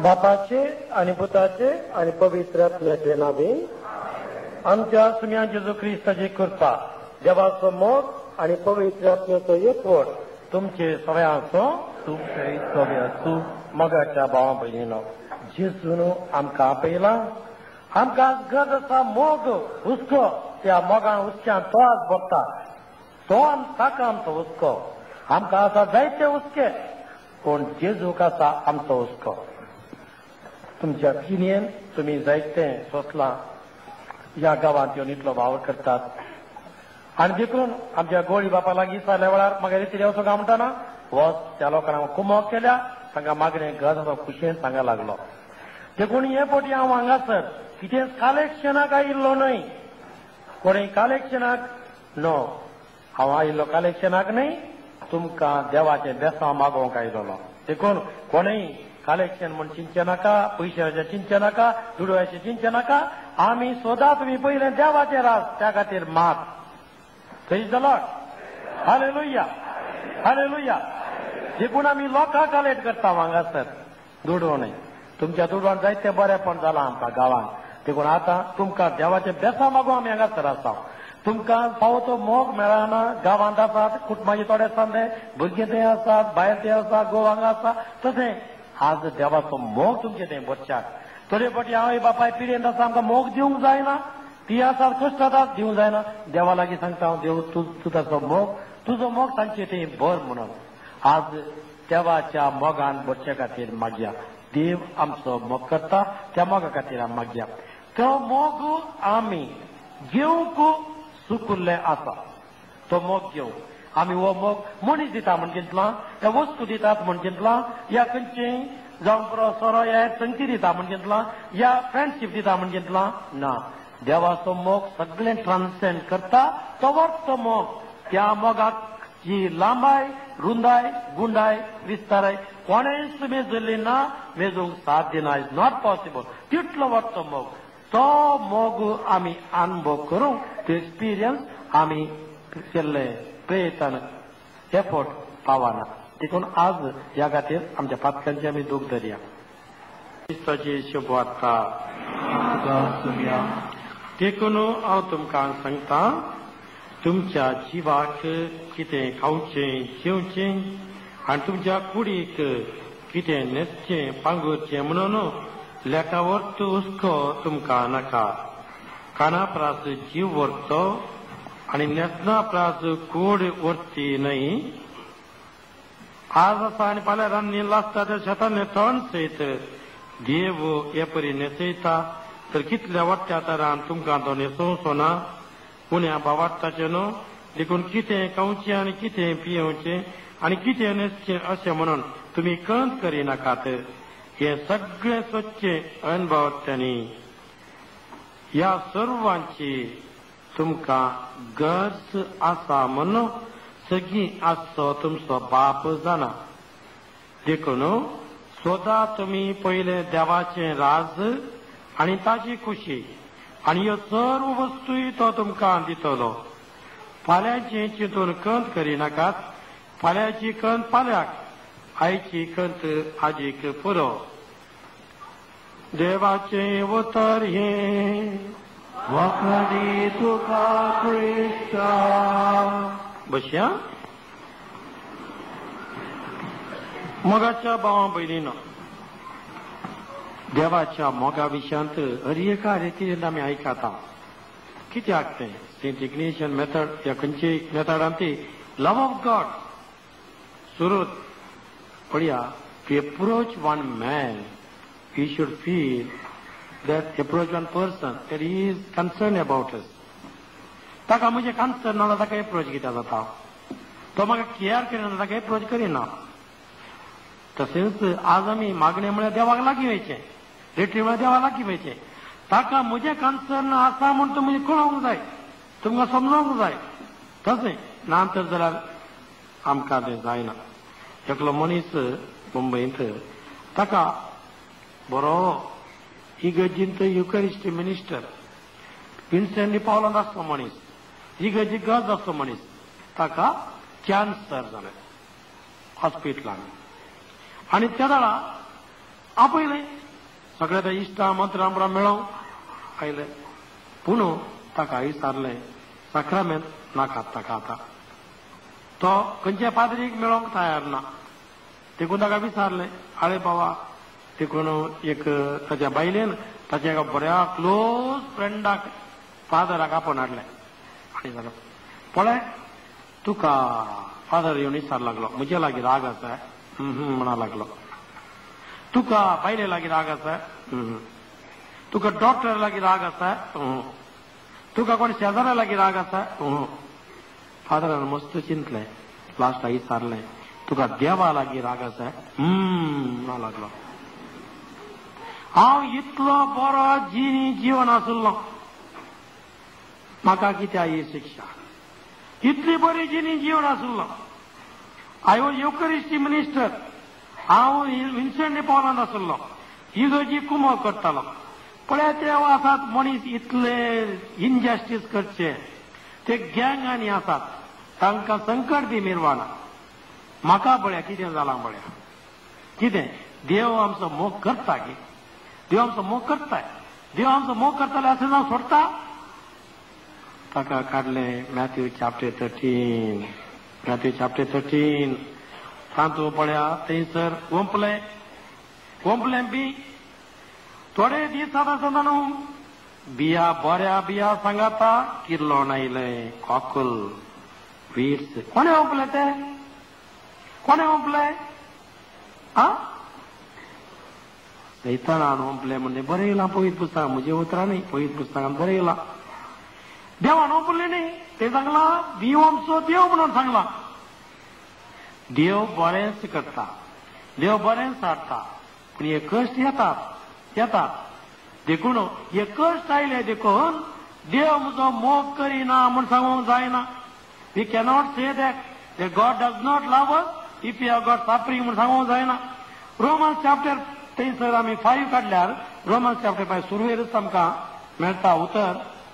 बापाचे आणि पुताचे आणि पवित्र आत्म्याचे नावे. आमच्या सुम्या जेजू ख्रिस्ताची कृपा, देवाचो मोग आणि पवित्र आत्म्याचो एकवट तुमचे सगळ्यांचो तुमचे सगळ्यांचो मोगाच्या भावा भयणीनो जेजून आमकां आपयला. आमकां गरज आसा मोग हुस्को, त्या मोगान हुस्क्यान तो आज भरता, तो ताका आमचो हुस्को. आमकां आसा जायते हुस्के, पूण जेजूक आसा आमचो हुस्को. तुमच्या किनेन तुम्ही जायते सोसला ह्या गांवांत येवन इतलो वावर करतात. आनी देखून आमच्या गोळी बापा लागीं जाल्या वेळार म्हाका रितीन वचूंक काय म्हणटाना वच त्या लोकांक कुमोग केल्या, तांकां मागणें गज आसा खुशेन सांगा लागलो. देखून हे फावटी हांव हांगासर कितें कलेक्शनाक आयिल्लो न्हय, कोणें कलेक्शनाक नो, हांव आयिल्लो कलेक्शनाक न्हय, तुमकां देवाचें बेसांव मागोवंक आयिल्लो. देखून कोणेय कलेक्शन म्हण चिंतचे नाका, पयशांचें चिंतचे नाका, दुडवाचें चिंतचे नाका. आमी सदां तुमी पयलें देवाचेर आस, त्या खातीर माग. Praise the Lord. Hallelujah, hallelujah. देखून आमी लोकां कलेक्ट करता हांगासर दुडवणय. तुमच्या दुडवान जायते बरेपण जालां आमकां गांवांत. देखून आतां तुमकां देवाचें बेसांव मागूंक आमी हांगासर आसा. तुमकां फावो तो मोग मेळना, गांवांत आसात, कुटुंबाचे थोडे सांदे, भुरगे थंय आसात, भायर ते आसा, घोव हांगा आसा. तशें आज देवाचो मोग तुमचे थंय भरच्याक. थोडे फावटी हांव बापाय पिडेंत आसा, आमकां मोग दिवंक जायना, ती आसात कश्टातात दिवंक जायना. देवा लागीं सांगता हांव, देव तुजो मोग, तुजो मोग तांचे थंय भर म्हणून. आज देवाच्या मोगान भरचे खातीर मागया. देव आमचो मोग करता, त्या मोगा खातीर आमी मागया. तो मोग आमी घेवंक सुकुल्ले आसा. तो मोग घेवंक आमी हो मोग मनीस दिता म्हण चिंतलां, त्या वस्तू दितात म्हण चिंतलां, या खंयचेय जावं बरो सोरो या संगती दिता म्हण चिंतलां, या फ्रेंडशीप दिता म्हण चिंतलां. ना, देवाचो मोग सगळें ट्रान्सेंड करता. तो वरचो मोग, त्या मोगाक जी लांबाय, रुंदाय, गुंडाय, विस्ताराय कोणेच मेजली ना, मेजूंक साध्य ना, इज नॉट पॉसिबल. तितलो वरचो मोग, तो मोग आमी अनुभव करूंक, तो एक्सपिरियन्स आमी केल्ले प्रयत्न एफर्ट पावना. देखून आज ह्या खातीर आमच्या पातकांची आमी दूख धरया. क्रिस्ताची शुभ वार्ता. देखून हांव तुमकां सांगता, तुमच्या जिवाक कितें खावचें, जेवचें आनी तुमच्या कुडीक कितें न्हेसचें, पांगुरचें म्हणून लेका वर्त हुस्को तुमकां नाका. काना प्रास जीव व्हरचो आनी न्हेसना प्रास कूड व्हरची न्हय. आज आसा आनी फाल्यां रान्नी लासता त्या शेतान थंड सयत देव हे परी न्हेसयता, तर कितल्या वट्ट्या तरान तुमकां तो न्हेसोवचो ना. उण्या भावार्थाचें न्हू. देखून कितें खावचें आनी कितें पियेवचें आनी कितें न्हेसचें अशें म्हणून तुमी कंत करिनाकात. हे सगळें स्वच्छ अनुभवत्यांनी ह्या सर्वांची तुमकां गरज आसा म्हणून सगळीं आसचो तुमचो बाप जाणा. देखून सदां तुमी पयलें देवाचें राज आनी ताची खुशी आनी ह्यो सर्व वस्तूय तो तुमकां दितलो. फाल्यांची चिंतून कंत करिनाकात. फाल्यांची कंत फाल्यांक, आयची कंत आजीक पुरो. देवाचें उतर हें वखदी तुका क्रिस्ता. बसया. मोगाच्या भावा भयणीनो, देवाच्या मोगा विशयांत हर एका रितीन आमी आयकता. कित्याक तें सेंट इग्नेशियन मेथड या खंयची मेथडान ती लव ऑफ गॉड सुरू पळया. To approach one man he should feel that approach one person that he is concerned about us. ताका म्हणजे कन्सर्न ना ताका अप्रोच कित्या जाता. तो म्हाका केअर करिना ताका अप्रोच करिना. तशेंच आज आमी मागणें म्हळ्यार देवाक लागीं वयचें, रिट्रीट म्हळ्यार देवाक लागीं वयचें. ताका म्हजें कन्सर्न आसा म्हूण तुमी कळोवंक जाय, तुमकां समजोवंक जाय. तशें ना तर जाल्यार आमकां तें जायना. एकलो मनीस मुंबयंत, ताका बरो इगर्जींत युकरिस्ट मिनिस्टर विन्सेंट पावलो नासलो मनीस, इगर्जी गज आसलो मनीस. ताका कॅन्सर जालें हॉस्पिटलान. आनी त्या वेळा आपयलें सगळे ते इश्टा मंत्रा आमकां मेळोंक आयले. पूण ताका विचारलें साक्रामेंत नाकात ताका आतां. तो खंयच्या पाद्रीक मेळोंक तयार ना. देखून ताका विचारलें आळे बाबा. देखून एक ताच्या बायलेन ताच्या एका बऱ्या क्लोज फ्रेंडाक फादराक आपोवन हाडलें आनी जालो पळय तुका फादर येवन विचार लागलो म्हजे लागीं राग आसा म्हणा लागलो. तुका बायले लागीं राग आसा. तुका डॉक्टर लागीं राग आसा. तुका कोण शेजाऱ्या लागीं राग आसा. फादरान मस्त चिंतलें. लास्टाक विचारलें तुका देवा लागीं राग आसा. म्हणा लागलो. हांव इतलो बरो जीवन आसुल्लो म्हाका कित्याक ही शिक्षा. इतली बरी जीवन आसुल्लो. I was Eucharistic minister. हांव विन्सेंट पॉलांत आसुल्लो. इगर्जी कुमो करतालो. पळय ते आसात मनीस इतले इनजस्टीस करचे ते गँगांनी आसात तांकां संकट बी निर्वाणा. म्हाका पळया कितें जालां पळया. कितें देव आमचो मोग करता की. देव आमचो मोग करताय. देव आमचो मोग करताले अशें जावन सोडता. ताका काडलें मॅथ्यू चॅप्टर 13. मॅथ्यू चॅप्टर 13 तातूंत पळया थंयसर ओंपलें बी थोडे दीस जाता न्हू बिया बऱ्या बिया सांगाता किर्लोन आयलें कॉकल वीड्स. कोणे ओंपले ते. कोणे ओंपले. सैतानान ओंपले म्हणजे बरें येयलां पवित्र पुस्तकांत. म्हजे उतरां न्ही पवित्र पुस्तकांत बरें येयलां. देवान ओंपले न्ही ते सांगलां बियो आमचो देव म्हणून सांगलां. देव बरेंच करता. देव बरेंच हाडटा. पूण हे कश्ट येतात देखून हे कश्ट आयले देखून देव म्हजो मोग करिना म्हूण सांगूंक जायना. We cannot say that God does not love us if you have got suffering म्हूण सांगूंक जायना. रोमन्स चॅप्टर थंयसर आमी 5 काडल्यार रोमन्स चॅप्टर 5 सुरवेरच आमकां मेळटा उतर.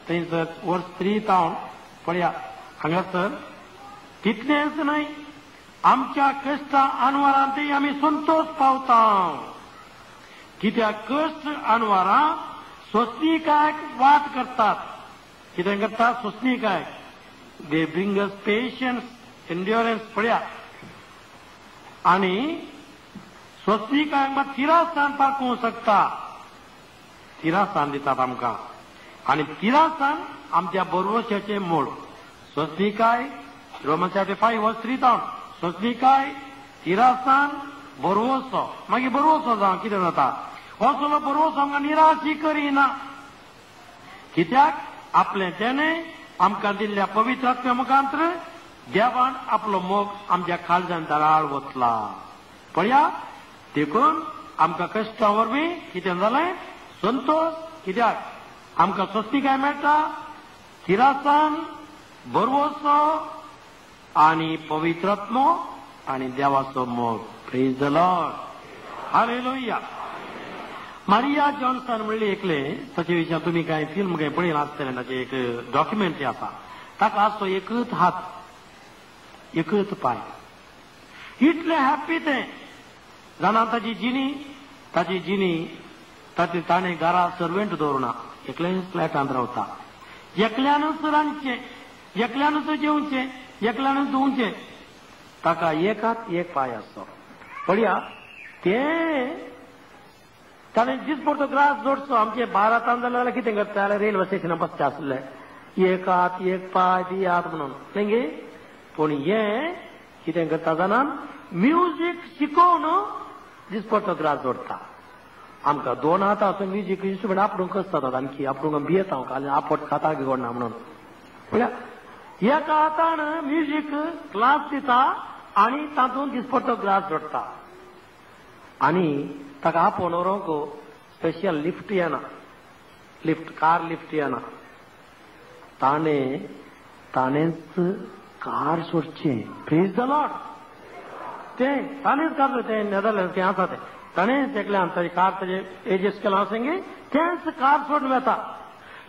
थंयसर वर्स 3 तावन पळया हांगासर तितलेंच न्हय आमच्या कश्टा अनवरांतय आमी संतोष पावता. कित्याक कश्ट अनवरां सोंसणीकायक वाट करतात. कितें करतात सोंसणीकाय. They bring us patience endurance पळया. आनी सोंसणीकायक मात तिरासान पावूंक शकता. तिरासान दितात आमकां. आनी तिरासान आमच्या बरोवशाचें मोड. सोंसणीकाय रोमन्स चॅप्टर 5 वर्स 3 तावन सोंसणीकाय तिरासान बरोवसो. मागीर बरोवसो जावं कितें जाता. हो सगळो बरोवसो आमकां निराशी करिना. कित्याक आपलें तेणें आमकां दिल्ल्या पवित्र आत्म्या मुखांतर देवान आपलो मोग आमच्या काळजांत दाराळ वतला. पळया देखून आमकां कश्टा वरवीं कितें जालें संतोष. कित्याक आमकां सोंसणीकाय मेळटा तिरासान बरोवसो आनी पवित्र आत्मो आनी देवाचो मोग. Praise the Lord. Hallelujah. Maria Johnson म्हणली एकले ताचे विशयां तुमी कांय फिल्म कांय पळयलां आसतलें. ताचे एक डॉक्युमेंटरी आसा. ताका आसतो एकच हात एकच पाय. इतलें हॅप्पी तें जाणा. ताची जिणी ताणें घरा सर्वेंट दवरुना. एकल्यानूच फ्लॅटांत रावता. एकल्यानूच रांदचें एकल्यानूच जेवचें एकल्यानूच धुवचें. ताका एक हात एक पाय आसतो. पळया तें ताणें दिसभर तो ग्रास जोडचो. आमचे भारतांत जाल्यार कितें करता जाल्यार रेल्वे स्टेशनार बसचे आसले एक हात एक पाय दियात म्हणून तेंगे. पूण हें कितें करता जाणा म्युजीक शिकोवन दिसभर तो ग्रास जोडटा. आमकां 2 हाताचो म्युजीक इन्स्ट्रुमेंट आपणूक कसतात आणखी आपणूक भियेता आनी आपट खाता घेवना म्हणून. पळया एका हातान म्युजीक क्लास दिता आनी तातूंत दिसभर तो ग्रास जोडटा. आनी ताका आपोवन व्हरोंक स्पेशल लिफ्ट येना. कार लिफ्ट येना. ताणेंच कार सोडचें. Praise the Lord. ताणेंच कार सोडचें. नेदरलँड्स तें आसा तें ताणेंच एकल्यान ताची कार ताजे एडजस्ट केला वचेंगे. तेंच कार सोडून वता.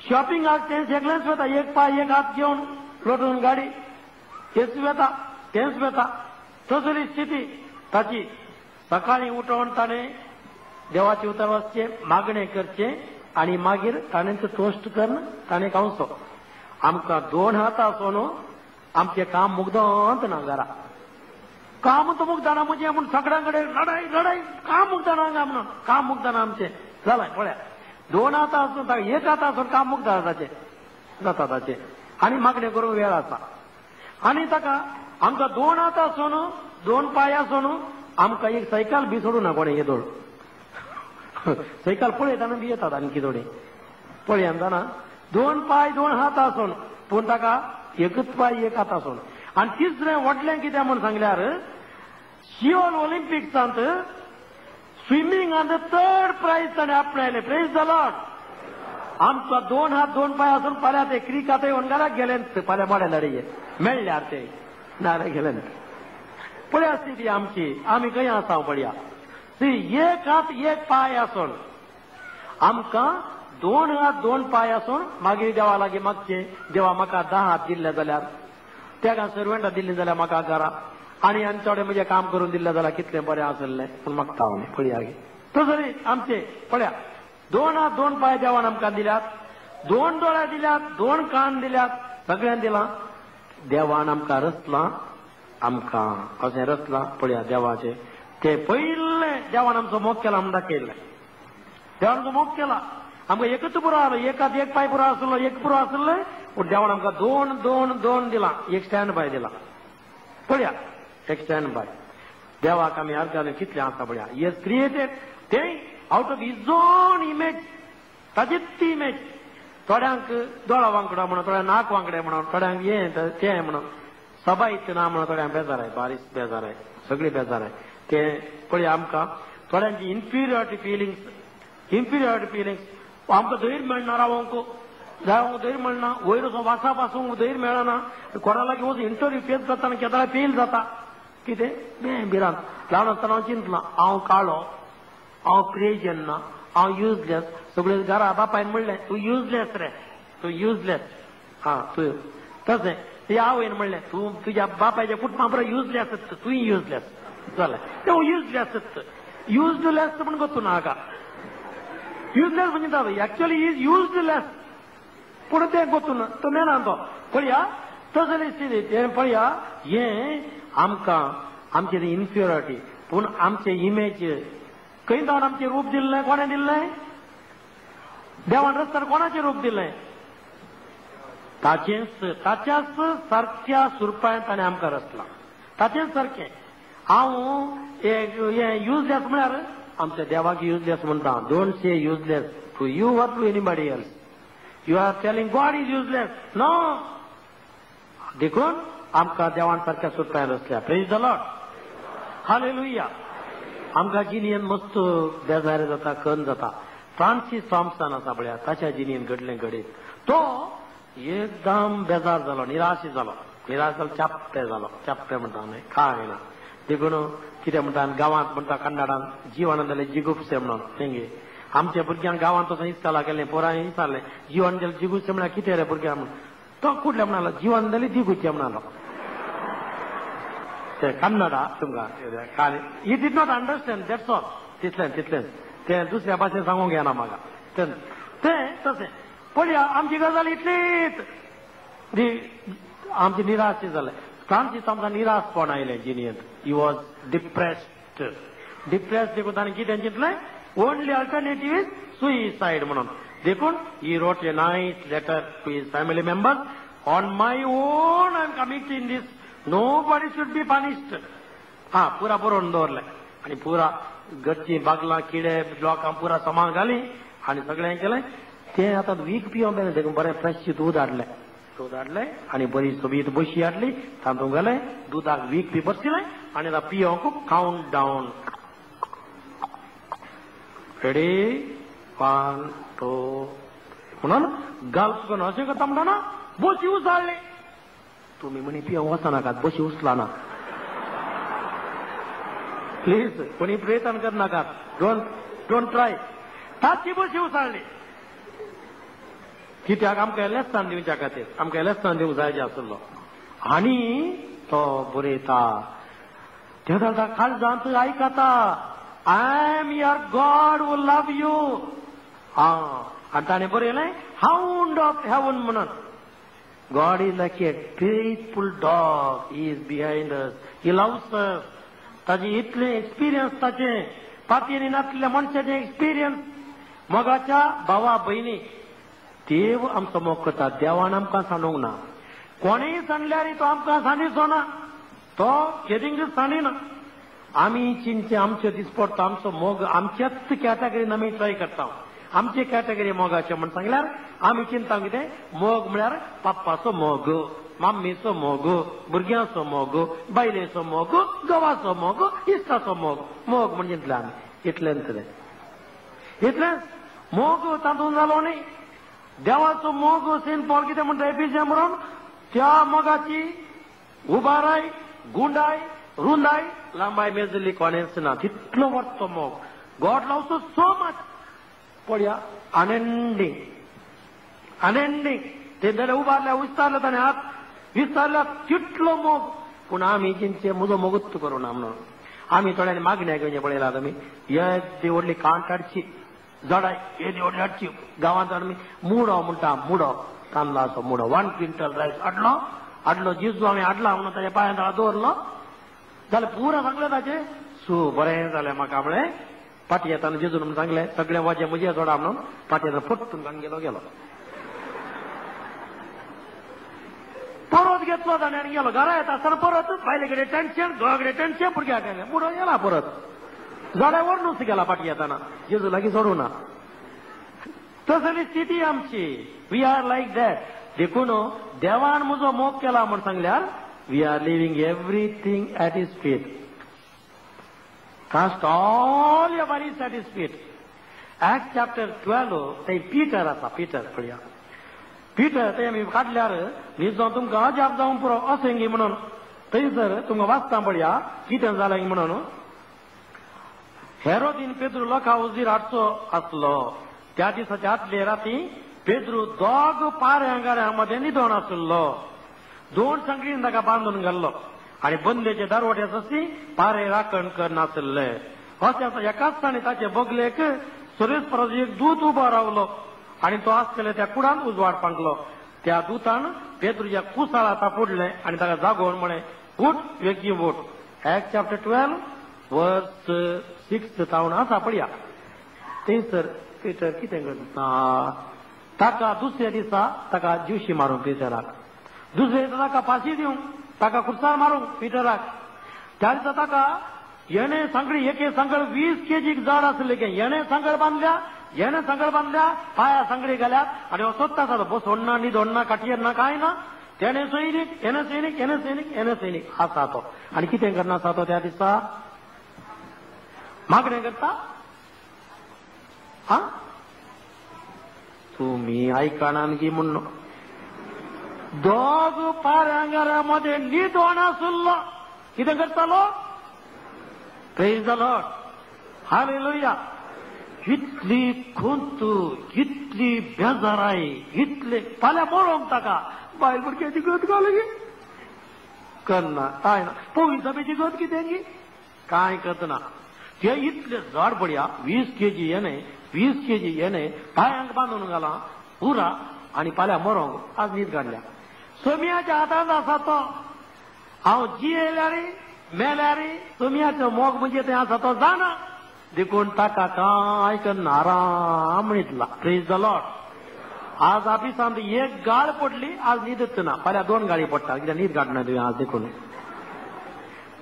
शॉपिंगाक तेंच एकल्याच वता. एक पाय एक हात घेवन लोटून गाडी तेच वता. तसली स्थिती ताची. सकाळीं उठोवन ताणें देवाचे उतर वचचे मागणे करचे आणि मागीर ताणेंचो टोस्ट करून ताणें खावचो. आमकां 2 हात आसो न्हू आमचें काम मुग्दोंत ना घरा. काम तो मुग्दाना म्हणजे म्हूण सगळ्यां कडेन लढाई लढाई काम मुग्दाना हांगा म्हणून काम मुग्दाना आमचें जालें पळया. 2 हात आसून 1 हात आसून काम मुग्दाना ताचें जाता ताचें आनी मागणें करूंक वेळ आसा. आनी ताका आमकां 2 हात आसून 2 पांय आसून आमकां एक सायकल बी सोडूं ना कोणें येदोळ. सायकल पळयतना बी येतात आनी किदोळी पळयान जाणा. 2 पांय 2 हात आसून पूण ताका 1 पांय 1 हात आसून. आनी तिसरें व्हडलें कितें म्हूण सांगल्यार सिओल ऑलिंपिक्सांत स्विमींगांत 3rd प्रायज ताणें आपणायलें. Praise the Lord. आमकां 2 हात 2 पांय आसून फाल्यां ते क्रिकात वनगाराक गेले फाल्यां मोड्या लढये मेळ्ळ्यार ते नारे गेले. पळया स्थिती आमची आमी खंय आसा पळया. 1 हात 1 पांय आसून आमकां 2 हात 2 पांय आसून मागीर देवा लागीं मागचे देवा म्हाका 10 हात दिल्ले जाल्यार त्या सर्वंटां दिल्लीं जाल्यार म्हाका घरा आनी थोडें म्हजें काम करून दिल्लें जाल्यार कितलें बरें आसलें पूण मागता हांव पळया गे. तसरी आमचे पळया 2 हात 2 पांय देवान आमकां दिल्यात. 2 दोळे दिल्यात. 2 कान दिल्यात. सगळ्यांक दिलां. देवान आमकां रचलां. आमकां कशें रचलां पळया देवाचें. ते पयलें देवान आमचो मोग केला म्हूण दाखयल्लें. देवान आमचो मोग केला. आमकां एकच पुरो आसलो. 1 हात 1 पांय पुरो आसलो. 1 पुरो आसलें पूण देवान आमकां 2 2 2 दिलां. 1 स्टँड बाय दिला. पळया 1 स्टँड बाय. देवाक आमी अर्थ घालून कितलें आसा पळया. He has created them out of his own image. ताचीच ती इमेज. थोड्यांक दोळा वांकडो म्हणून थोड्यांक नाक वांकडे म्हणून थोड्यांक हें तें म्हणून सभा इतलें ना म्हणून थोड्यांक बेजार आहे. बारीक बेजार आहे. सगळी बेजार आहे. ते पळया आमकां थोड्यांची इन्फिरियॉरिटी फिलिंग्स आमकां धैर्य मेळना रावोंक जावंक धैर्य मेळना. वयर वचून वासा पासूंक धैर्य मेळना. कोणा लागीं वचून इंटरव्यू फेस करतना केदाळ फेल जाता. कितें बें भिरांत. ल्हान आसतना हांव चिंतलां हांव काळो हांव क्रिएशन ना हांव युजलेस. सगळे घरा बापायन म्हणलें तूं युजलेस रे तूं युजलेस. तूं तशें ते आवयन म्हणलें तूं तुज्या बापायच्या पुटमा बरो युजलेस तूं युजलेस जालें. ते युजलेस युजलेस म्हण गोतू ना हाका. युजलेस म्हणजे जाता एक्चुअली इज युजलेस पूण तें गोतू ना तो मेना तो. पळया तसली स्थिती पळया. हें आमकां आमचें इन्फिरियॉरिटी पूण आमचें इमेज खंय जावन आमचें रूप दिल्लें कोणें दिल्लें. देवान रचतना कोणाचें रूप दिल्लें. ताच्याच सारक्या सुरपायन ताणें आमकां रचलां. ताचेच सारकें. हांव हें युजलेस म्हळ्यार आमच्या देवाक युजलेस म्हणटा. Don't say useless to you or to anybody else. You are telling God is useless. No. देखून आमकां देवान सारक्या सुरपायन रचल्या. Praise the Lord. हालेलुया. आमकां जिणेंत मस्त बेजार जाता कन जाता. फ्रांसीस थॉम्सन आसा पळया ताच्या जिणेंत घडलें घडीत. तो एकदम बेजार जालो निराश जालो. चाप्पे जालो. चाप्पे म्हणटा न्हय कांय ना. देखून कितें म्हणटा गांवांत म्हणटा कन्नडान जीवन जालें जिगुप्से म्हणून. तेंगे आमच्या भुरग्यांक गांवांत तसो इस्काला केलें पोरांनी विचारलें जीवन जालें जिगुप्से म्हळ्यार कितें रे भुरग्यां म्हणून. तो कुठले म्हणालो जीवन जालें जिगुचे म्हणालो. ते कन्नडा तुमकां he did not understand that's all. तितलेंच ते दुसऱ्या भाशेन सांगूंक येना म्हाका. तें तशें पळया आमची गजाल इतलीच. आमची निराश जालें. फ्रांसीस आमकां निराशपण आयलें जिणेंत. ही वॉज डिप्रेस्ड देखून ताणें कितें चिंतलें ओनली अल्टरनेटिव्ह इज सुइसायड म्हणून. देखून he wrote a nice letter to his family members. On my own I am committing this. Nobody should be punished. पुरा बरोवन दवरलें आनी पुरा घरची बागलां किडे लोकांक पुरा सामान घाली आनी सगळें केलें. तें आतां वीक पियो बेलें देखून बरें फ्रेश दूद हाडलें आनी बरी सोबीत बशी हाडली तातूंत घालें दुदाक वीक बी बसयलें आनी आतां पियोंक कावंट डावन. रेडी 1 2 म्हणून घालप करून अशें करता म्हणटा बशी उसाळ्ळी. तुमी म्हणी पियोंक वचनाकात बशी उचला ना प्लीज. कोणी प्रयत्न करनाकात. Don't try. ताची बशी उसाळ्ळी. कित्याक आमकां लेसन दिवच्या खातीर आमकां लेसन दिवंक जाय आसलो. आनी तो बरयता ते काळजांत आयकता I am your God who love you. आणि ताणे बरयलें हाऊंड ऑफ हेवन म्हणून. God is like a faithful dog. He is behind us. He loves us. ताजे इतले एक्सपिरियन्स ताचे पातयेनी नासलेल्या मनशाचे एक्सपिरियन्स मोगाच्या भावा भयणी देव आमचो मोग करता. देवान आमकां सांडूंक ना. कोणेय सांडल्यार तो आमकां सांडिचो ना. तो केदींच सांडिना. आमी चिंचे आमचे दिसपडटा आमचो मोग आमच्याच कॅटेगरीन आमी ट्राय करता. आमचे कॅटेगरी मोगाचे म्हण सांगल्यार आमी चिंता कितें मोग म्हळ्यार पाप्पाचो मोग, मम्मीचो मोग, भुरग्यांचो मोग, बायलेचो मोग, घोवाचो मोग, इश्टाचो मोग. मोग म्हणजे इतलें आमी इतलेंच मोग तातूंत जालो न्ही. देवाचो मोग सेंट पॉल कितें म्हणटा एफिसियन म्हणून त्या मोगाची उबाराय, गुंडाय, रुंदाय, लांबाय मेजली कोणेच ना. तितलो वरतो मोग. God loves us so much. पळया अनएंडिंग ते जाल्यार उबारल्या विस्तारल्या ताणें हात विस्तारल्या तितलो मोग. पूण आमी जिंचे म्हजो मोगूच करूना म्हणून आमी थोड्यांनी मागण्या घेवचें पळयलां तुमी. येदी व्हडली कांट हाडची, जडाय येदी व्हडली हाडची. गांवांत आमी मुडो म्हणटा, मुडो तांदळाचो मुडो 1 क्विंटल रायस हाडलो जिजू आमी हाडला म्हणून ताच्या पांयां तळा दवरलो जाल्यार पुरो सांगलें ताचें सू बरें जालें म्हाका म्हळें. पाटी येताना जेजून म्हणून सांगलें सगळें वजें म्हजें जोडा म्हणून पाटी येताना फुट्टून गेलो परत घेतलो ताणें आनी गेलो. घरा येता आसतना परत बायले कडेन टेन्शन, घोवा कडेन टेन्शन, भुरग्याक मुडो गेला परत. जोड्या व्हरनूच गेला पाटी येताना. जेजू लागीं सोडूना. तसली स्थिती आमची. We are like that. देखून देवान म्हजो मोग केला म्हूण सांगल्यार we are living everything at his feet. Cast all your worries at his feet. Acts chapter 12 ते पीटर आसा. पीटर पळया. पीटर ते आमी काडल्यार न्हिदो तुमकां अजाप जावंक पुरो असेंगी म्हणून थंयसर तुमकां वाचता पळया कितें जालें म्हणून. हेरोदीन पेद्रू लोकां उजीर हाडचो आसलो. त्या दिसाच्या आदले राती पेद्रू दोग पाऱ्यां मध्ये न्हिदोन आसलो. 2 संगडीन ताका बांदून घाल्लो आणि बंदेचे दरवाजे ससी पारे राखण करनासले. अशें एकाच दिसांनी ताचे बगलेक सुरेश परस एक दूत उबो रावलो आणि तो आसलेल्या त्या कुडान उजवाड पांगलो. त्या दूतान पेद्रूच्या कुसाळा तापडलें आणि ताका जागोवन म्हळें उठ वेगी उठ. Acts chapter 12 verse 6 तावन आसा पळया. थंयसर पेटर कितें करता ताका दुसऱ्या दिसा ताका जिवशी मारूंक पेटराक. दुसऱ्या दिसा ताका फाशी दिवंक ताका खुर्सार मारूंक पिटराक. त्या दिसा ताका येणे सांगडी एके सांगड 20 kg जड आसले गे. येणे सांगड बांदल्या पाया सांगडी घाल्यात आणि हो सोदता बसोडना न्हिदोडना काटयेर ना कांय ना. तेणे सैनीक आसा तो. आनी कितें करना आसा तो त्या दिसा मागणें करता. तुमी आयकणान गी म्हूण दोग पाऱ्यांगारामध्ये न्हिदोन आसलो. कितें करतालो? Praise the Lord. हालेलुया. इतली खुंत, इतली बेजाराई, इतले फाल्यां मरोंक ताका बायल भुरग्याची गत घाली करना कांय ना. पोवीस सभेची गत कितें गी कांय करतना. ते इतले जड पडया 20 kg येणे पांयांक बांदून घाला पुरा आनी फाल्यां मरोंक आज न्हीद काडल्या. सोम्याच्या हातांत आसा तो. हांव जियेल्यार मेल्यार सोम्याचो मोग म्हणजे थंय आसा तो जाणा. देखून ताका कांय करना आराम न्हिदला. Praise the Lord. आज ऑफिसांत एक गाळ पडली आज न्हिदच ना. फाल्यां 2 गाळी पडटा कित्याक न्हीद काडना तुवें आज.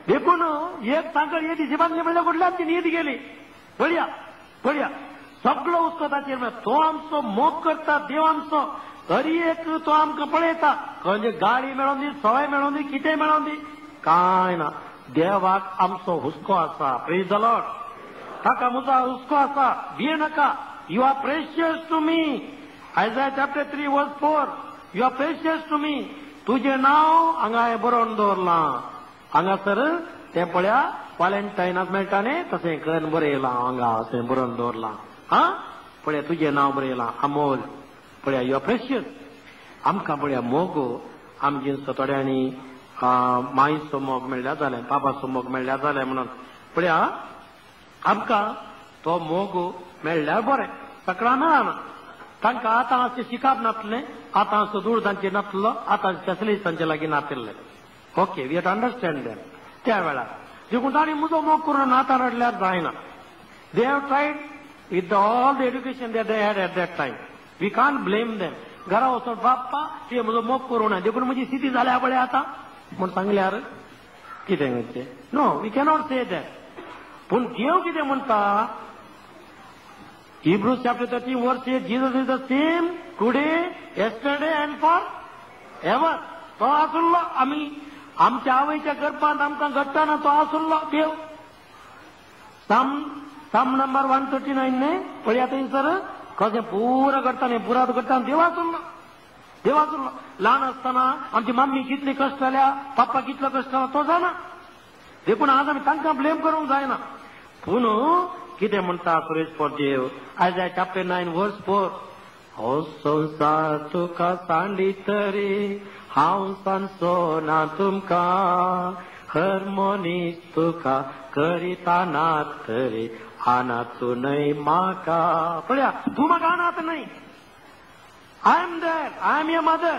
देखून एक सांगड हे दिशी बांदली म्हणल्यार कुठल्यान ती न्हीद गेली. पळया सगळो हुस्को ताचेर. तो आमचो मोग करता देव आमचो. तरी एक तो आमकां पळयता. खंय गाडी मेळोवन दी, सवय मेळोवन दी, कितें मेळोवन दी कांय ना. देवाक आमचो हुस्को आसा. Praise the Lord. ताका म्हजो हुस्को आसा. भियेनाका. You are precious to me. Isaiah chapter 3 verse 4 you are precious to me. तुजें नांव हांगा हांवें बरोवन दवरलां. हांगासर तें पळया व्हॅलेंटायनाक मेळटा न्ही तशें करून बरयलां. हांगा अशें बरोवन दवरलां. पळया तुजें नांव बरयलां अमोल. पळया यू आर प्रेशियस. आमकां पळया मोग आमचे थोड्यांनी माईचो मोग मेळ्ळ्या जालें, बाबाचो मोग मेळ्ळ्या जालें म्हणून पळया आमकां तो मोग मेळ्ळ्यार बरें, तक्रार मेळना. तांकां आतां अशें शिकप नासलें, आतां सदूळ तांचे नासलो, आतां स्पेशलिस्ट तांचे लागीं नातिल्ले. Okay, we have to understand that. त्या वेळार देखून तांणी म्हजो मोग करून आतां रडल्यार जायना. They have tried with all the education that they had at that time. We can't blame them. घरा वचून बाप्पा ते म्हजो मोग करूं ना, देखून म्हजी स्थिती जाल्या पळय आतां म्हूण सांगल्यार कितें करचें? No, we cannot say that. पूण देव कितें म्हणटा? Hebrews chapter 13 verse 8, Jesus is the same today, yesterday and forever. तो आसुल्लो, आमी आमच्या आवयच्या गर्भांत आमकां घडटाना तो आसुल्लो देव. साम नंबर 139 ने पळया थंयसर कशें पुरो घडटालें, पुरात घडटाना देव आसुल्लो. देव आसुल्लो. ल्हान आसतना आमची मम्मी कितली कश्ट जाल्या, पप्पा कितलो कश्ट जाला तो जाणा. देखून आज आमी तांकां ब्लेम करूंक जायना. पूण कितें म्हणटा सुरेश देव? आयजाय चॅप्टर 9 वर्स 4. हो संसार तुका सांडीत रे, हांव सांचो ना तुमकां, हर मनीस तुका करीता नात रे, आनात न्हय म्हाका. पळया, तूं म्हाका आनात न्हय. I am there, I am your mother.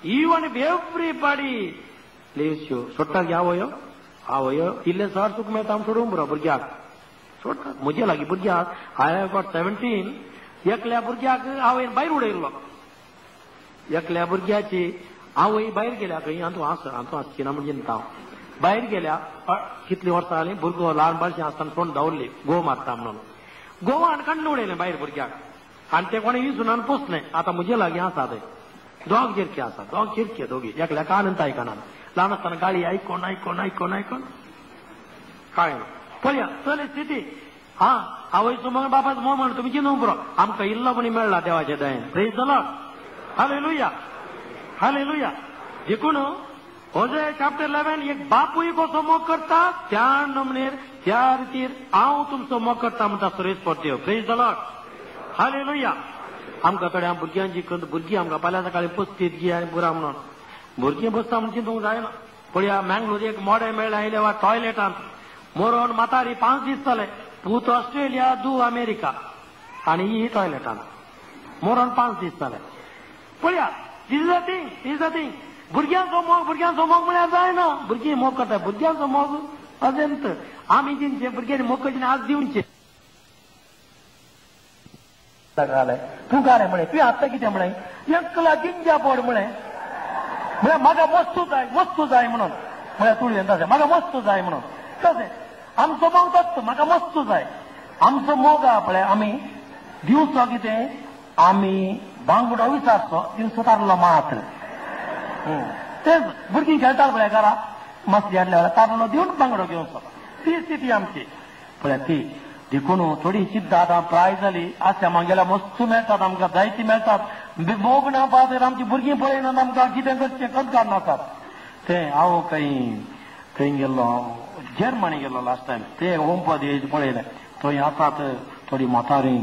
Even if everybody leaves you. सोडटाक आवयो, आवयो इल्ले सर तुका मेळटा आमी सोडूंक बरो भुरग्याक. सोडटा म्हजे लागीं भुरग्याक आय हॅव गॉट 17. एकल्या भुरग्याक आवयन भायर उडयल्लो. एकल्या भुरग्याची आवय भायर गेल्या खंय, आनी तूं आसचिना म्हणजे हांव भायर गेल्या. कितलीं वर्सां जालीं, भुरगो ल्हान बारशें आसतना सोडून दवरली गोव मारता म्हणून. गोवान काडून उडयलें भायर भुरग्याक, आनी ते कोणें विसुनान पोसलें. आतां म्हजे लागीं आसा थंय दोग चिरके आसा, दोग चिरके दोगी. एकल्याक आनंद आयकना. ल्हान आसतना गाळी आयकोन आयकोन आयकोन आयकोन कळ्ळें. पळया चल स्थिती. हा, आवयचो मग बापाचो मोग म्हण तुमी चिंतूंक पुरो. आमकां इल्लो म्हणी मेळ्ळा देवाचे दयेन. Praise the Lord. Hallelujah, hallelujah. देखून होजे चॅप्टर 11 एक बापूय कसो मोग करता त्या नमनेर त्या रितीर हांव तुमचो मोग करता म्हणटा सुरेश देव. Praise the Lord. हालेलुया. आमकां थोड्या भुरग्यांची भुरगीं आमकां फाल्यां सकाळीं पस्तीस घे आनी पुरा म्हणून भुरगीं बसता म्हणून चिंतूंक जायना. पळया मँगलोर एक मोडें मेळ्ळें आयले वा टॉयलेटांत मोरोन मातारी 5 दीस जाले. पूत ऑस्ट्रेलिया, दू अमेरिका आनी ही टॉयलेटांत मोरोन 5 दीस जाले. पळया, दिस इज द थिंग. भुरग्यांचो मोग म्हळ्यार जायना. भुरगीं मोग करता, भुरग्यांचो मोग अजंत आमी दिवचे, भुरग्यांनी मोग करचे आज दिवचे. तूं गारे म्हणे, तुवें आतां कितें म्हणे, एकला गिंजा पड म्हळें म्हाका वस्तू जाय म्हणून. म्हळ्यार तुळयेन तशें म्हाका वस्तू जाय म्हणून. तशें आमचो मोग तत्तो, म्हाका वस्तू जाय. आमचो मोग आहा पळय, आमी दिवचो कितें, आमी बांगडो विचारचो, दिवचो तारलो मात. तेच भुरगीं खेळटात पळय घरा, मस्ती हाडल्या वेळार तारलो दिवन बांगडो घेवचो. ती स्थिती आमची. पळय ती देखून थोडी चिद्दा आतां प्राय जाली. आश्रमांत गेल्यार वस्तू मेळटात आमकां, जायती मेळटात. मोग ना पावत आमची भुरगीं पळयनात आमकां कितें करचें कंकार नातात. तें हांव थंय गेल्लो, जर्मनी गेल्लो लास्ट टायम. ते होमपद पळयलें. थंय आसात थोडी म्हातारीं,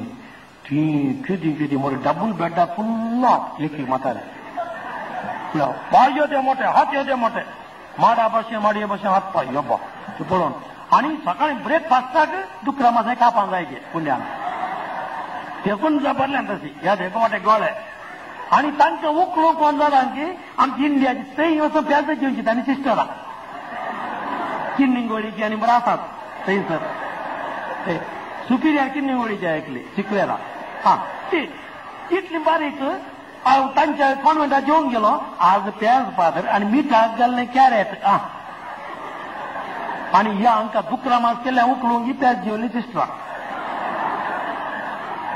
ती कितें मोठे डबल बेड्डा फुल्ल एक म्हातारे. पांय ते मोठे, हात ते मोठे, माडये भशेन हात पांय योब्बा ते पळोवन. आनी सकाळीं ब्रेकफास्टाक दुकरा मातशें कापां जाय ते कुंड्यान. देखून जबरल्यान तशी ह्या देखो मोठे गोळे. आनी तांकां उखलूंक कोण जाणांकी आमची इंडियाची थंय वचून पेज घेवची तांणी सिस्टरां किन्निंगोळीची आनी बरो आसात थंयसर. सुपिरियर किन्निंगोळीची आयकली चिकलेरा. हा, ती इतली बारीक. हांव तांच्या कॉन्व्हेंटात जेवंक गेलो आज पेज पातर आनी मिठाक घाललें कॅरेट. आनी ह्या हांकां दुकरा मास केल्ल्या उखलूंक ही पेज जेवली सिस्टरां.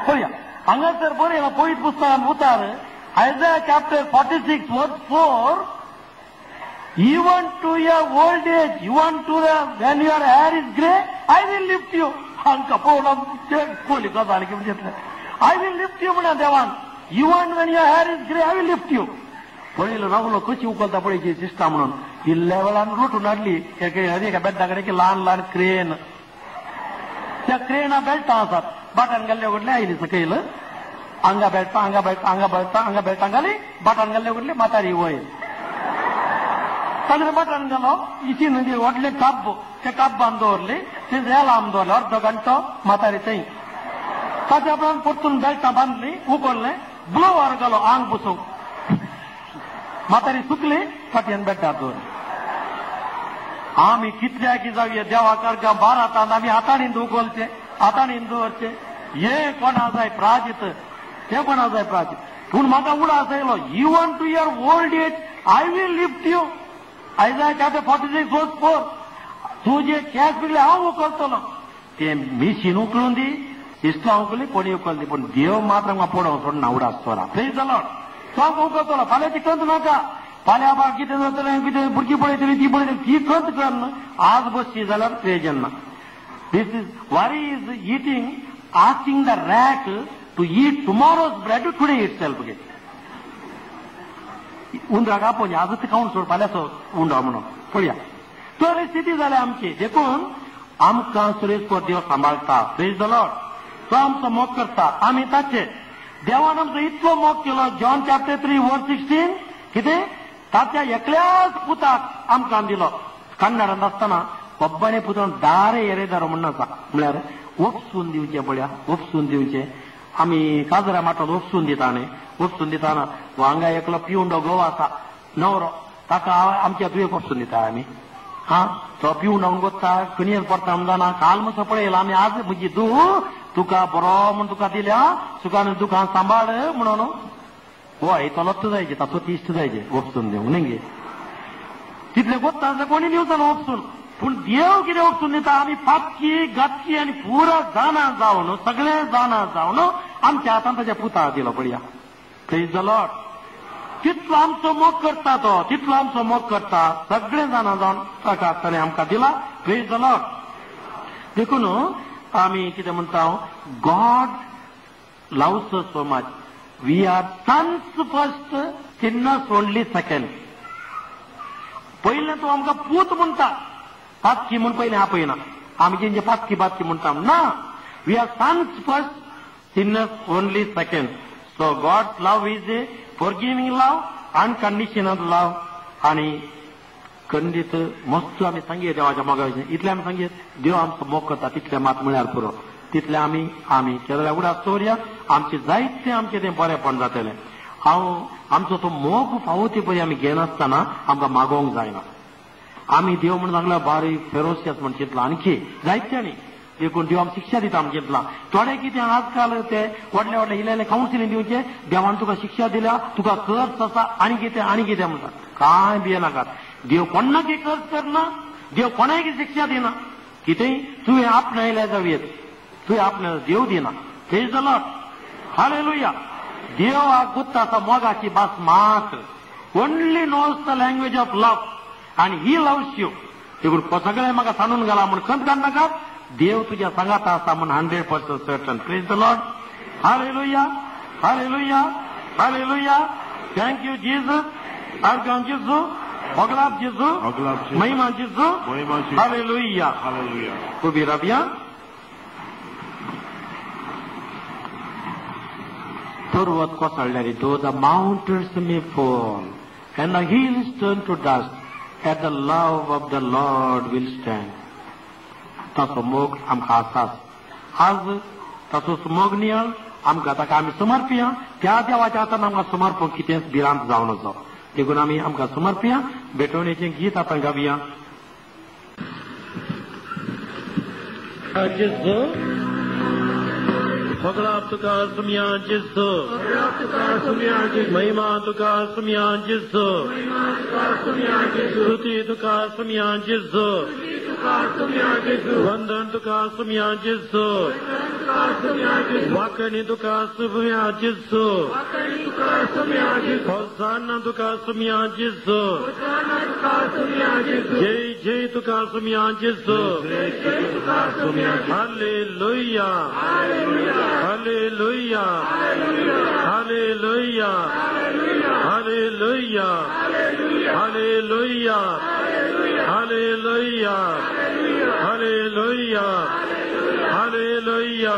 पळया हांगासर बरयलां पयलीं पुस्तकांत उतार आयजाया chapter 46 verse 4. Even to your old age, even to when your hair is grey, I will lift you. हांकां पळोवन खोली गजाल घेतलें. I will lift you म्हणा देवान. Even when your hair is grey, I will lift you. पळयलो रावलो कशी उखलता पळय सिस्टा म्हणून. इल्ल्या वेळान लुटून हाडली एका बेड्डा कडेन ल्हान ल्हान क्रेन. त्या क्रेना बेल्टां आसात, बटन घाल्ले कडले आयली सकयल. हांगा बेल्टां घाली, बटन घाल्ले कडले म्हातारी वयर. ತಂದ್ರೆ ಬಟ್ರನ್ गेलो इचिनदी ಒಡ್ಲೆ ಕಬ್ಬು ते कब बांदोरले ते जेला आमदोरले अर्ध घंटा म्हातारी थंय ताच्या उपरांत परतून बेल्टां बांदली उगोल्ले ब्लोवर गेलो आंग पुसूंक म्हातारी सुकली फाटयान बेड्डार दवरली आमी कितल्याकी जावया देवा कारगा बारातान आमी हाताळीन उगोलचे हाताळीन दवरचे हे कोणा जाय प्राजित ते कोणा जाय प्राजित पूण म्हाका उडास येयलो even to your old age I will lift you Isaiah chapter 46 verse 4 तुझे केस बिगले हांव उखलतलो ते मिशीन उखलून दी इश्टा उखली कोणी उखलली पूण देव मात्र म्हाका पडोवंक सोडना उडास तोरा प्रेज द लॉर्ड तो उखलतलो फाल्यां कंत नाका फाल्यां बाबा कितें जातलें कितें भुरगीं पळयतलीं ती पळयतलीं ती कंत करना आज बसची जाल्यार प्रयोजन ना this is worry is eating asking the rat to eat tomorrow's bread today itself गे उंदराक आपोवचें आजूच खावन सोड फाल्यां उंडो म्हणून पळया परिस्थिती जाल्या आमची देखून आमकां सुरेश देव सांबाळटा प्रेज द लॉर्ड तो आमचो मोग करता आमी ताचे देवान आमचो इतलो मोग केलो जॉन चॅप्टर 3 वर्स 16 कितें ताच्या एकल्याच पुताक आमकां दिलो कन्नडांत आसतना ಒಬ್ಬನೇ पुतून दारे येरेदार म्हणून आसा म्हळ्यार ओपसून दिवचें पळया ओपसून दिवचें आमी काजरा माटोन ओपसून दिता न्ही ओपसून दिताना हांगा एकलो पिवंडो घोव आसा न्हवरो ताका आमच्या तुवेक ओपसून दिता आमी हा तो पिवंडो म्हणून वता कणयेर पडटा म्हणना काल मातसो पळयला आमी आज म्हजी तुका बरो म्हूण तुका दिल्या तुका दुकान सांबाळ म्हणून हय तो लत्त जायचे ताचो तिश्ट जायचे ओपसून दिवंक न्ही तितलें कोत्ता कोणी दिवचा ओपसून पूण देव कितें ओपसून दिता आमी पातकी गतकी आनी पुरो जाणा जावन सगळे जाणा जावन आमच्या हातान ताच्या पुताक दिलो पळया प्रेज द लॉर्ड तितलो आमचो मोग करता तो तितलो आमचो मोग करता सगळे जाणा जावन ताका ताणें आमकां दिला प्रेज द लॉर्ड देखून आमी कितें म्हणटा God loves us so much we are sons first sinners only second पयलें तो आमकां पूत म्हणटा पातकी म्हूण पयलें आपयना आमी जेंचे पातकी पातकी म्हणटा ना we are sons first sinners only second so God's love is a forgiving love unconditional love आनी खंडीत मस्त आमी सांगया देवाच्या मोगाचें इतलें आमी सांगया देव आमचो मोग करता तितलें मात म्हळ्यार पुरो तितलें आमी केलेल्या उडास दवरया आमचें जायतें आमचें तें बरेंपण जातलें आमचो तो मोग फावो ती पळय आमी घेनासतना आमकां मागोवंक जायना आमी देव म्हणून सांगल्यार बारीक फेरोशियस म्हण चिंतला आणखी जायत्यांनी देखून देव आमकां शिक्षा दिता आमी चिंतला थोडे कितें आजकाल ते व्हडले व्हडले इल्ले कावन्सिलींग दिवचें देवान तुका शिक्षा दिल्या तुका कर्ज आसा आनी कितें म्हणटा कांय भियेनाकात देव कोणाकय कर्ज करना देव कोणायकी शिक्षा दिना कितेंय तुवें आपणायल्या जावयेत तुवें आपणायल्या देव दिना प्रेज द लॉर्ड हालेलुया देव हा गुत्त आसा मोगाची भास मात्र only knows the language of love आनी ही लव्स यू देखून सगळें म्हाका सांडून गेला म्हूण खंत काडनाकात देव तुज्या सांगाता आसा म्हूण 100% certain praise the Lord hallelujah hallelujah hallelujah thank you Jesus argon जेजू भगलाब जेजू महिमा जेजू हालेलुया हालेलुया उबी राबिया पर्वत कोसळल्यारी though the mountains may fall and the hills turn to dust yet the love of the Lord will stand ताचो मोग आमकां आसाच आज ताचो मोग नियळ आमकां ताका आमी समर्पया त्या देवाच्या हातान आमकां समर्पण कितेंच भिरांत जावं नजो देखून आमी आमकां समर्पया भेटवणेचें गीत आतां गावया भगला तुका सुमया जेजू महिमा तुका सुमया जेजू स्तुती तुका सुमया जेजू वंदन तुका सुमया जेजू वाकणी तुका सुमया जेजू होसाना तुका सुमया जेजू जय जय तुका सुमया जेजू hallelujah hallelujah hallelujah hallelujah hallelujah hallelujah hallelujah hallelujah hallelujah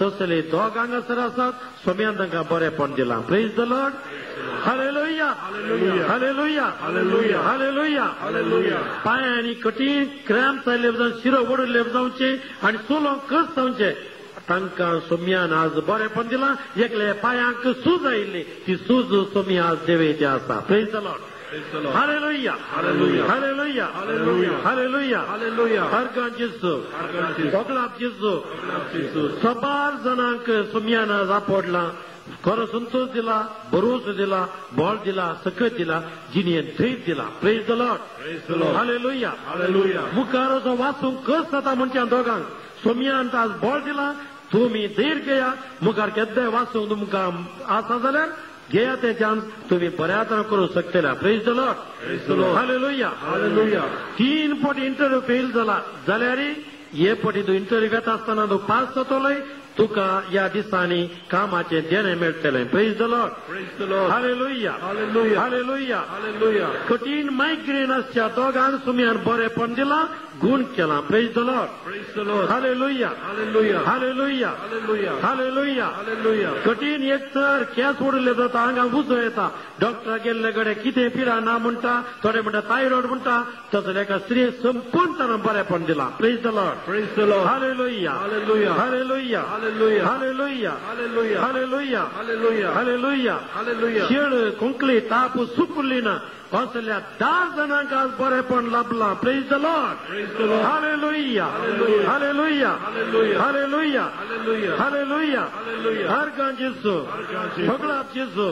तसले दोग हांगासर आसात सोम्यान तांकां बरेपण दिलां. Praise the Lord. Hallelujah hallelujah Hallelujah. Hallelujah. Hallelujah. पांयांनी कठीण क्रॅम्प जाल्ले जावन शिरो वडले जावचे आनी चलो कस जावचे तांकां सोम्यान आज बरेपण दिलां. एकले पांयांक सूज आयिल्ली ती सूज सोमी आज देवेची आसा. Praise the Lord. Praise the Lord. Hallelujah Hallelujah. Hallelujah Hallelujah. Hallelujah. Hallelujah. अर्गां जेजू Argan सगळ्याक जेजू Jesus. सबार जाणांक सोम्यान आज आपडलां. खरो संतोष दिला, भरोसो दिला, बळ दिला, सकत दिला, जिणेन धैर्य दिला. Praise the Lord. Praise the Lord. Hallelujah. Hallelujah. मुखार असो वाचूंक कस जाता म्हणच्या दोगांक सोम्यान आज बळ दिला. तुम्ही धैर्य घेया. मुखार केद्दाय वाचूंक तुमकां आसा जाल्यार घेया ते चान्स तुम्ही बऱ्या तरेन करूंक शकतले. Praise the Lord. Praise the Lord. Hallelujah. Hallelujah. 3 फावटी इंटरव्यू फेल जाला जाल्यार हे फावटी तूं इंटरव्यू घेता आसतना तूं पास जातलोय. तुका या दिसांनी कामाचे देणे मेळटले. Praise the Lord. Praise the Lord. Hallelujah Hallelujah. Hallelujah. Hallelujah. कठीण मायग्रेन आसच्या दोगांक सोम्यान बरेपण दिलां, गुण केला. Praise the Lord. Praise the Lord. Hallelujah Hallelujah. Hallelujah Hallelujah. Hallelujah. Hallelujah. कठीण एक तर केस ओडले जाता, आंगाक उजो येता. डॉक्टर गेल्ले कडे कितें पिडा ना म्हणटा, थोडे म्हणटा थायरॉयड म्हणटा. तसले एका स्त्री संपूर्ण तरेन बरेपण दिलां. Praise the Lord. Praise the Lord. Hallelujah Hallelujah. Hallelujah Hallelujah. Hallelujah Hallelujah. Hallelujah Hallelujah. Hallelujah. Hallelujah. शेळ कुंकली ताप सुकली ना असल्या 10 जाणांक आज बरेपण लाभलां. Praise the Lord. Praise the Lord. Hallelujah Hallelujah. Hallelujah Hallelujah. Hallelujah Hallelujah. Hallelujah. Hallelujah. अर्गां जेजू Jesu. सगळ्याक जेजू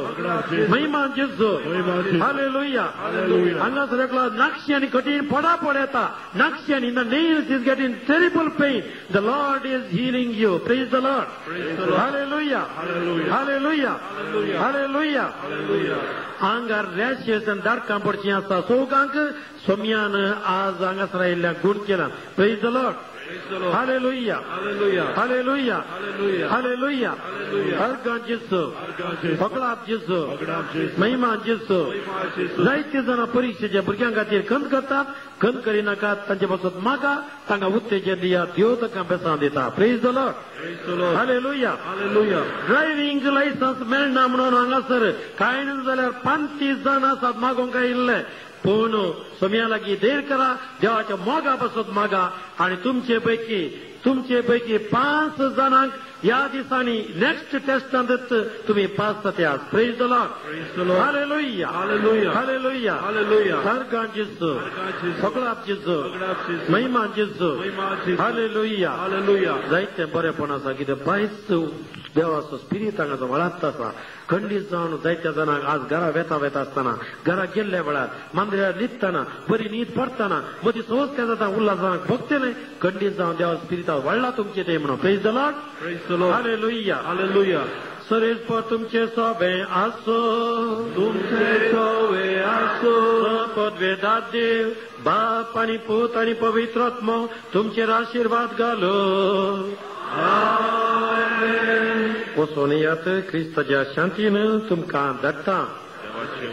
Jesu. महिमान जेजू महिमा जेजू. हालेलुया. Hallelujah. हांगासर एकलो नाक्षी कठीण पडापड येता. Nakshi in the nails is getting terrible pen. The Lord is healing you. Praise the Lord. Praise the Lord. Hallelujah Hallelujah. Hallelujah Hallelujah. Hallelujah. Hallelujah. आंगार रॅशेस आनी दाडकां पडचीं आसता सोगांक सोम्यान आज हांगासर आयिल्ल्या गुण केला. Praise the Lord. Praise the Lord. Hallelujah Hallelujah. Hallelujah Hallelujah. Hallelujah. Hallelujah. अर्गां जेजू Argan Jesus. सगळ्याक जेजू Sogळ्याक जेजू. महिमा जेजू. महिमा जेजू. जायते जाणां परीक्षेच्या भुरग्यां खातीर खंत करतात. खंत करिनाकात तांचे पासून मागा. तांकां उत्तेजन दिया. देव तांकां बेसां दिता. Praise the Lord. Praise the Lord. Hallelujah. Hallelujah. Driving licence मेळना म्हणून हांगासर कांय ना जाल्यार 35 जाण आसात मागोवंक आयिल्ले. पूण सोम्या लागीं धैर्य करा. देवाच्या मोगा पासून मागा. आणि तुमचे पैकी 5 जाणांक या दिसांनी नेक्स्ट टेस्टांत तुम्ही पास जात्यात. Praise the Lord. Praise the Lord. Hallelujah Hallelujah. Hallelujah. Hallelujah. अर्गां जेजू Argan Jesus. सगळ्याक जेजू Sogळ्याक जेजू. महिमा जेजू महिमा जेजू. हालेलुया. Hallelujah. जायते बरेपण आसा कितें पायस देवाचो स्पिरीट हांगाचो वळात आसा. खंडीत जावन जायत्या जाणांक आज घरा वेता आसतना घरा गेल्ल्या वेळार मांद्र्यार न्हिदतना बरी न्हीद पडटना मदीं सहज काय जाता उल्हास जावंक भोगतले. खंडीत जावन देवा स्पिरिटान वळला तुमचे ते म्हणून. Praise the Lord. Praise the Lord. Hallelujah. Hallelujah. सरेस्पर तुमचे सोबे आसो. तुमचे सोवे आसो. सपद वेदात देव बाप आणि पूत आणि पवित्र आत्मा तुमचेर आशीर्वाद घालो. Amen. वचून येयात. क्रिस्ताच्या शांतीन तुमकां धाडटा. देवाचे